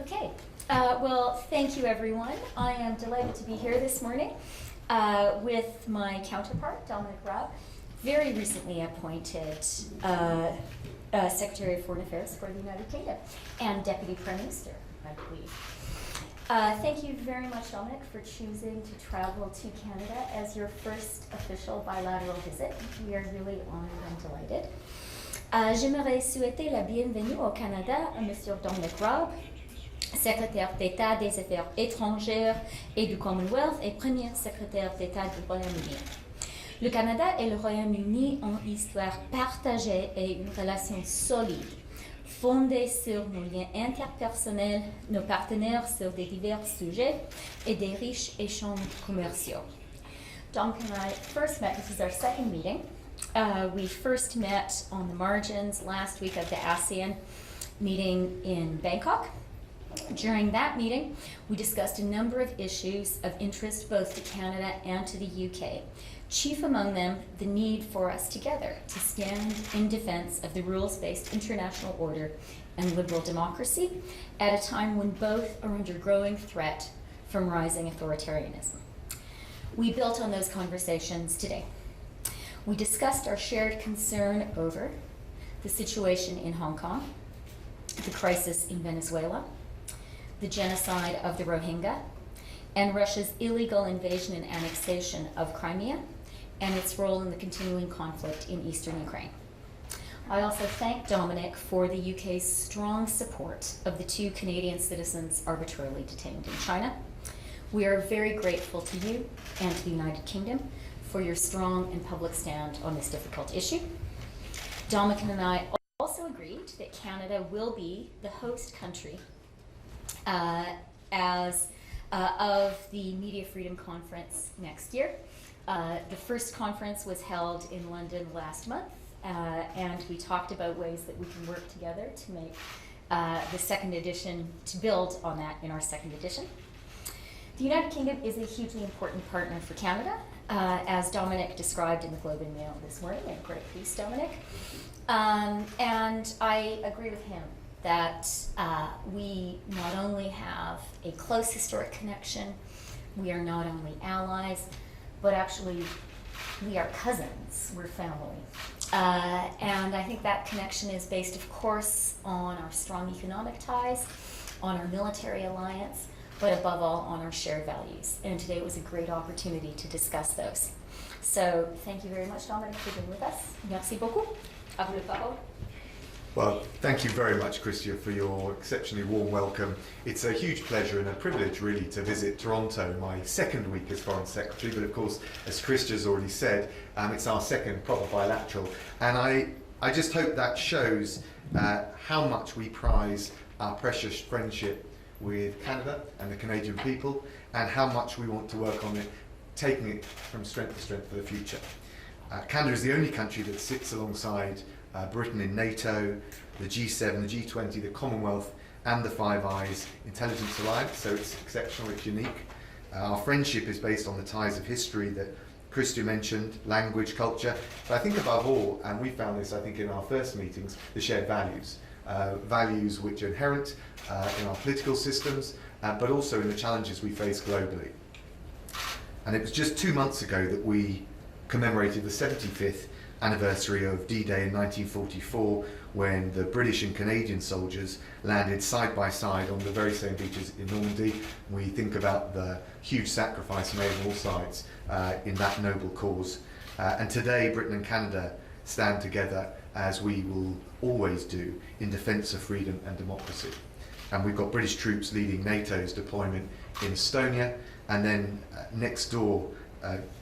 Okay, well, thank you everyone. I am delighted to be here this morning with my counterpart, Dominic Raab, very recently appointed Secretary of Foreign Affairs for the United Kingdom and Deputy Prime Minister, I believe. Thank you very much, Dominic, for choosing to travel to Canada as your first official bilateral visit. We are really honored and delighted. J'aimerais souhaiter la bienvenue au Canada à Monsieur Dominic Raab, secrétaire d'État des Affaires étrangères et du Commonwealth et premier secrétaire d'État du Royaume-Uni. Le Canada et le Royaume-Uni ont une histoire partagée et une relation solide, fondée sur nos liens interpersonnels, nos partenaires sur des divers sujets et des riches échanges commerciaux. Dominic and I first met, this is our second meeting. We first met on the margins last week of the ASEAN meeting in Bangkok. During that meeting, we discussed a number of issues of interest both to Canada and to the UK. Chief among them, the need for us together to stand in defense of the rules-based international order and liberal democracy at a time when both are under growing threat from rising authoritarianism. We built on those conversations today. We discussed our shared concern over the situation in Hong Kong, the crisis in Venezuela, the genocide of the Rohingya, and Russia's illegal invasion and annexation of Crimea, and its role in the continuing conflict in eastern Ukraine. I also thank Dominic for the UK's strong support of the 2 Canadian citizens arbitrarily detained in China. We are very grateful to you and to the United Kingdom for your strong and public stand on this difficult issue. Dominic and I also agreed that Canada will be the host country of the Media Freedom Conference next year. The first conference was held in London last month, and we talked about ways that we can work together to make the second edition, to build on that in our second edition. The United Kingdom is a hugely important partner for Canada, as Dominic described in the Globe and Mail this morning, a great piece, Dominic. And I agree with him that we not only have a close historic connection, we are not only allies, but actually we are cousins, we're family. And I think that connection is based, of course, on our strong economic ties, on our military alliance, but above all on our shared values. And today was a great opportunity to discuss those. So thank you very much, Dominic, for being with us. Merci beaucoup. À vous la parole. Well, thank you very much, Chrystia, for your exceptionally warm welcome. It's a huge pleasure and a privilege, really, to visit Toronto, my second week as Foreign Secretary. But of course, as Christia's already said, it's our second proper bilateral. And I just hope that shows how much we prize our precious friendship with Canada and the Canadian people, and how much we want to work on it, taking it from strength to strength for the future. Canada is the only country that sits alongside Britain in NATO, the G7, the G20, the Commonwealth, and the Five Eyes Intelligence Alliance, so it's exceptional, it's unique. Our friendship is based on the ties of history that Chrystia mentioned, language, culture, but I think above all, and we found this I think in our first meetings, the shared values. Values which are inherent in our political systems, but also in the challenges we face globally. And it was just 2 months ago that we commemorated the 75th anniversary of D-Day in 1944, when the British and Canadian soldiers landed side by side on the very same beaches in Normandy. We think about the huge sacrifice made on all sides in that noble cause. And today, Britain and Canada stand together, as we will always do, in defence of freedom and democracy. And we've got British troops leading NATO's deployment in Estonia, and then next door,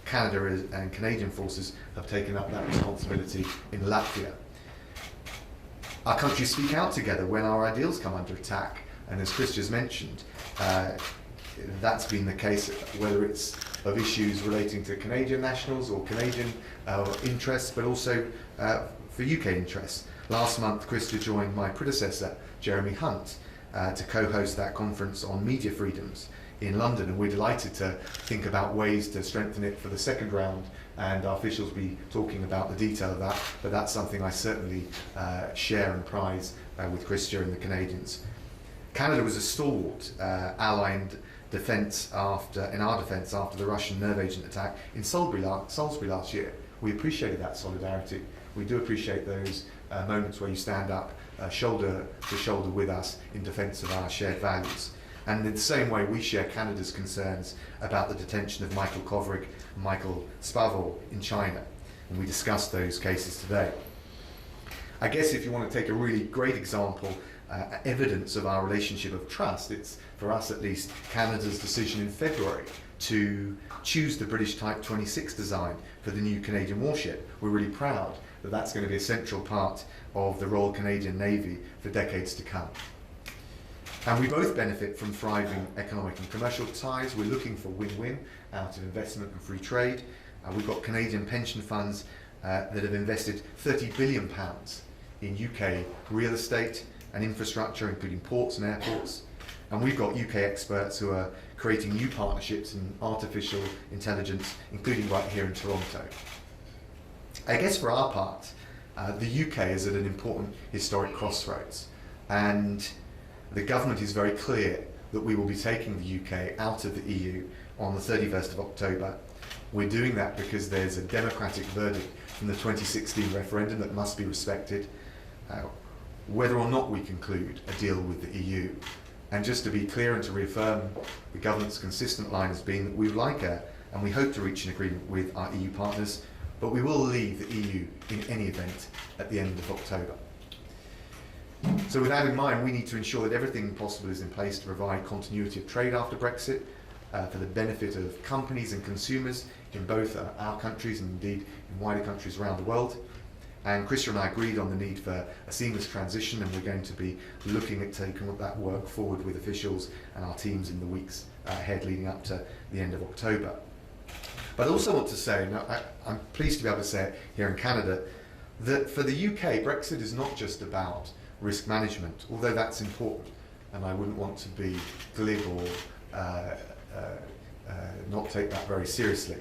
Canada and Canadian forces have taken up that responsibility in Latvia. Our countries speak out together when our ideals come under attack, and as Christia's mentioned, that's been the case whether it's of issues relating to Canadian nationals or Canadian interests, but also for UK interests. Last month, Chrystia joined my predecessor, Jeremy Hunt, to co-host that conference on media freedoms in London, and we're delighted to think about ways to strengthen it for the second round, and our officials will be talking about the detail of that, but that's something I certainly share and prize with Chrystia and the Canadians. Canada was a stalwart ally in our defence after the Russian nerve agent attack in Salisbury last year. We appreciated that solidarity. We do appreciate those moments where you stand up shoulder to shoulder with us in defence of our shared values. And in the same way, we share Canada's concerns about the detention of Michael Kovrig and Michael Spavor in China, and we discussed those cases today. I guess if you want to take a really great example, evidence of our relationship of trust, it's, for us at least, Canada's decision in February to choose the British Type 26 design for the new Canadian warship. We're really proud that that's going to be a central part of the Royal Canadian Navy for decades to come. And we both benefit from thriving economic and commercial ties. We're looking for win-win out of investment and free trade. We've got Canadian pension funds that have invested £30 billion in UK real estate and infrastructure, including ports and airports. And we've got UK experts who are creating new partnerships in artificial intelligence, including right here in Toronto. I guess for our part, the UK is at an important historic crossroads, and the government is very clear that we will be taking the UK out of the EU on the 31st of October. We're doing that because there's a democratic verdict from the 2016 referendum that must be respected, whether or not we conclude a deal with the EU. And just to be clear and to reaffirm, the government's consistent line has been that we would like and we hope to reach an agreement with our EU partners, but we will leave the EU in any event at the end of October. So with that in mind, we need to ensure that everything possible is in place to provide continuity of trade after Brexit for the benefit of companies and consumers in both our countries and indeed in wider countries around the world. And Chrystia and I agreed on the need for a seamless transition, and we're going to be looking at taking that work forward with officials and our teams in the weeks ahead leading up to the end of October. But I also want to say, and I'm pleased to be able to say it here in Canada, that for the UK, Brexit is not just about risk management, although that's important, and I wouldn't want to be glib or not take that very seriously.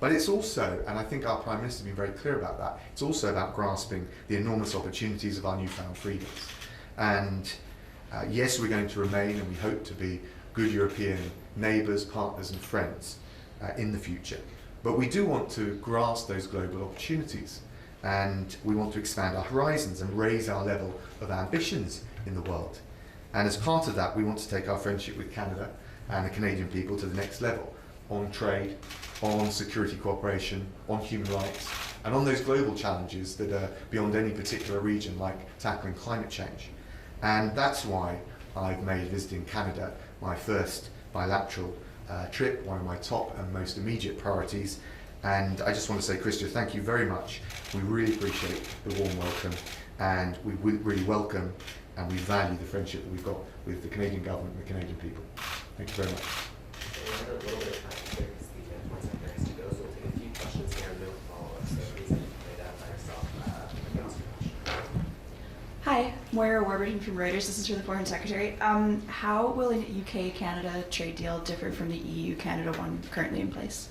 But it's also, and I think our Prime Minister has been very clear about that, it's also about grasping the enormous opportunities of our newfound freedoms. And yes, we're going to remain, and we hope to be, good European neighbours, partners and friends in the future. But we do want to grasp those global opportunities, and we want to expand our horizons and raise our level of ambitions in the world. And as part of that, we want to take our friendship with Canada and the Canadian people to the next level on trade, on security cooperation, on human rights, and on those global challenges that are beyond any particular region, like tackling climate change. And that's why I've made visiting Canada my first bilateral trip, one of my top and most immediate priorities. And I just want to say, Chrystia, thank you very much. We really appreciate the warm welcome, and we really welcome and we value the friendship that we've got with the Canadian government and the Canadian people. Thank you very much. We have a little bit of time to take Steve and secondaries to go, so we'll take a few questions here and no follow-up. So please lay that by yourself. You can ask your question. Hi, Moira Warburton from Reuters. This is for the Foreign Secretary. How will a UK-Canada trade deal differ from the EU-Canada one currently in place?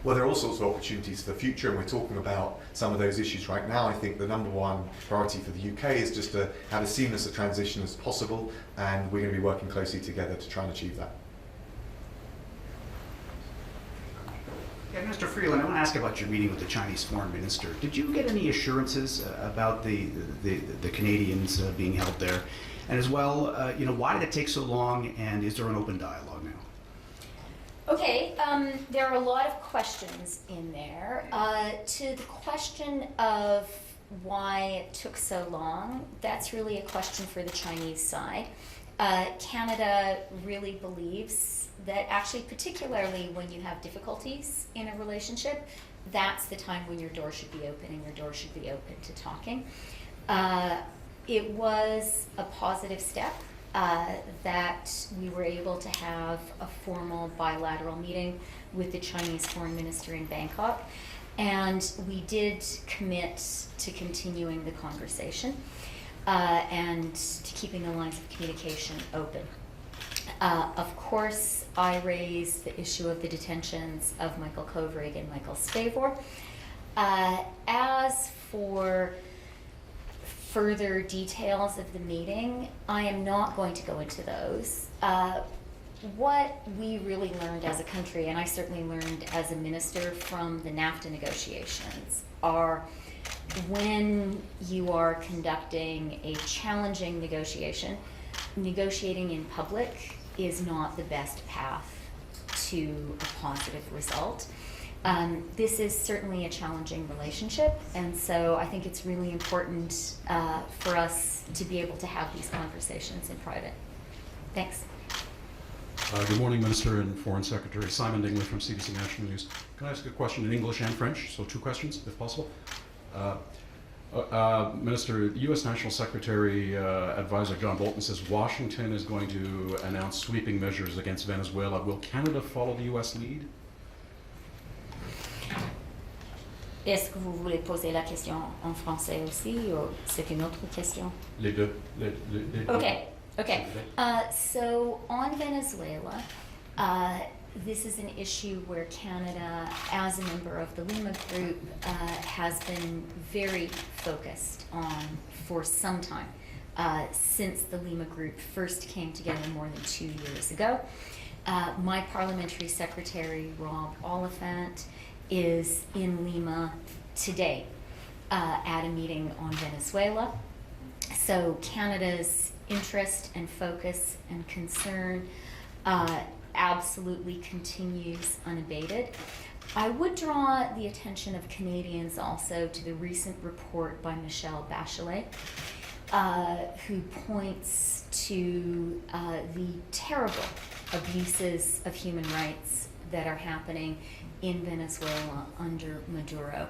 Well, there are all sorts of opportunities for the future, and we're talking about some of those issues right now. I think the number one priority for the UK is just to have as seamless a transition as possible, and we're going to be working closely together to try and achieve that. Yeah, Mr. Freeland, I want to ask about your meeting with the Chinese foreign minister. Did you get any assurances about the Canadians being held there? And as well, why did it take so long, and is there an open dialogue now? Okay, there are a lot of questions in there. To the question of why it took so long, that's really a question for the Chinese side. Canada really believes that actually, particularly when you have difficulties in a relationship, that's the time when your door should be open and your door should be open to talking. It was a positive step that we were able to have a formal bilateral meeting with the Chinese foreign minister in Bangkok, and we did commit to continuing the conversation and to keeping the lines of communication open. Of course, I raised the issue of the detentions of Michael Kovrig and Michael Spavor. As for further details of the meeting, I am not going to go into those. What we really learned as a country, and I certainly learned as a minister from the NAFTA negotiations, are when you are conducting a challenging negotiation, negotiating in public is not the best path to a positive result. This is certainly a challenging relationship, and so I think it's really important for us to be able to have these conversations in private. Thanks. Good morning, Minister and Foreign Secretary. Simon Dingley from CBC National News. Can I ask a question in English and French? So 2 questions, if possible. Minister, the U.S. National Secretary Advisor John Bolton says Washington is going to announce sweeping measures against Venezuela. Will Canada follow the U.S. lead? Est-ce que vous voulez poser la question en français aussi, ou c'est une autre question? Les deux. Les deux. Okay. So on Venezuela, this is an issue where Canada, as a member of the Lima Group, has been very focused on for some time, since the Lima Group first came together more than 2 years ago. My parliamentary secretary, Raab, is in Lima today at a meeting on Venezuela. So Canada's interest and focus and concern absolutely continues unabated. I would draw the attention of Canadians also to the recent report by Michelle Bachelet, who points to the terrible abuses of human rights that are happening in Venezuela under Maduro.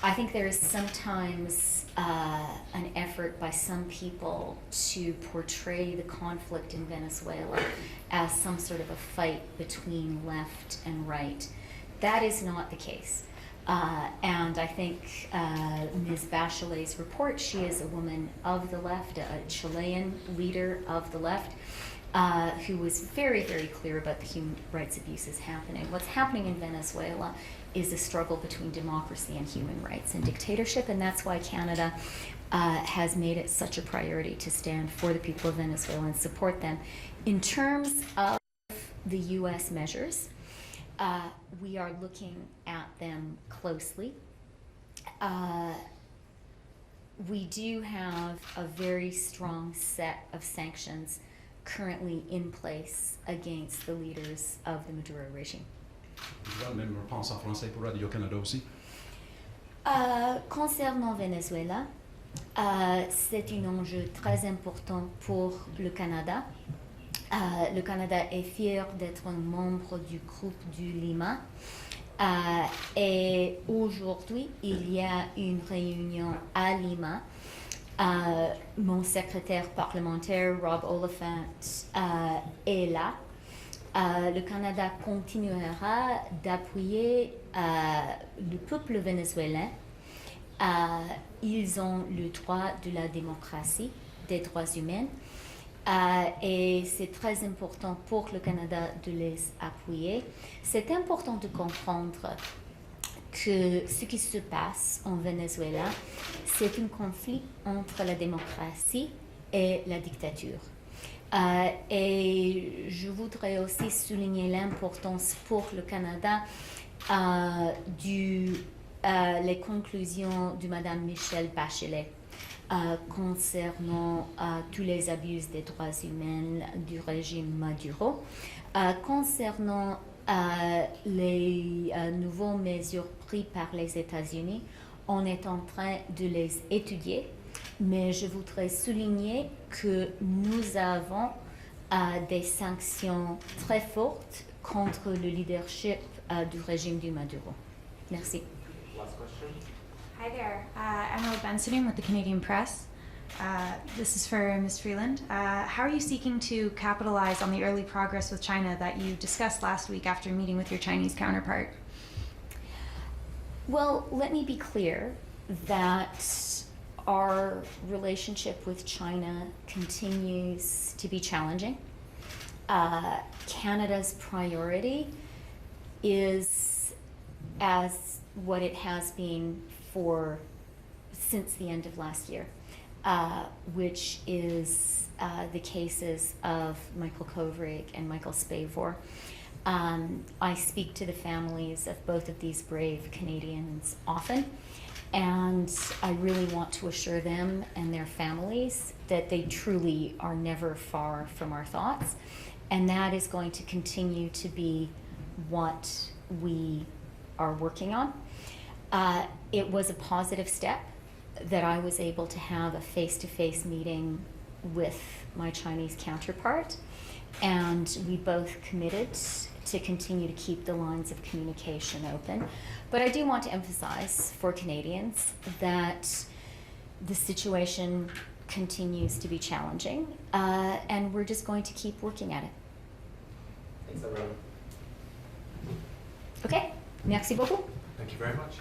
I think there is sometimes an effort by some people to portray the conflict in Venezuela as some sort of a fight between left and right. That is not the case. And I think Ms. Bachelet's report, she is a woman of the left, a Chilean leader of the left, who was very, very clear about the human rights abuses happening. What's happening in Venezuela is a struggle between democracy and human rights and dictatorship, and that's why Canada has made it such a priority to stand for the people of Venezuela and support them. In terms of the U.S. measures, we are looking at them closely. We do have a very strong set of sanctions currently in place against the leaders of the Maduro regime. Je vais même repenser en français pour Radio-Canada aussi. Concernant Venezuela, c'est un enjeu très important pour le Canada. Le Canada est fier d'être un membre du groupe du Lima. Et aujourd'hui, il y a une réunion à Lima. Mon secrétaire parlementaire, Rob Oliphant, est là. Le Canada continuera d'appuyer le peuple vénézuélien. Ils ont le droit de la démocratie, des droits humains. Et c'est très important pour le Canada de les appuyer. C'est important de comprendre que ce qui se passe en Venezuela, c'est un conflit entre la démocratie et la dictature. Et je voudrais aussi souligner l'importance pour le Canada les conclusions de Madame Michelle Bachelet concernant tous les abus des droits humains du régime Maduro, concernant les nouvelles mesures prises par les États-Unis. On est en train de les étudier, mais je voudrais souligner que nous avons des sanctions très fortes contre le leadership du régime du Maduro. Merci. Last question. Hi there, Emily Bensoning with the Canadian Press. This is for Ms. Freeland. How are you seeking to capitalize on the early progress with China that you discussed last week after meeting with your Chinese counterpart? Well, let me be clear that our relationship with China continues to be challenging. Canada's priority is as what it has been since the end of last year, which is the cases of Michael Kovrig and Michael Spavor. I speak to the families of both of these brave Canadians often, and I really want to assure them and their families that they truly are never far from our thoughts, and that is going to continue to be what we are working on. It was a positive step that I was able to have a face-to-face meeting with my Chinese counterpart, and we both committed to continue to keep the lines of communication open. But I do want to emphasize for Canadians that the situation continues to be challenging, and we're just going to keep working at it. Thanks, everyone. Okay, merci beaucoup. Thank you very much.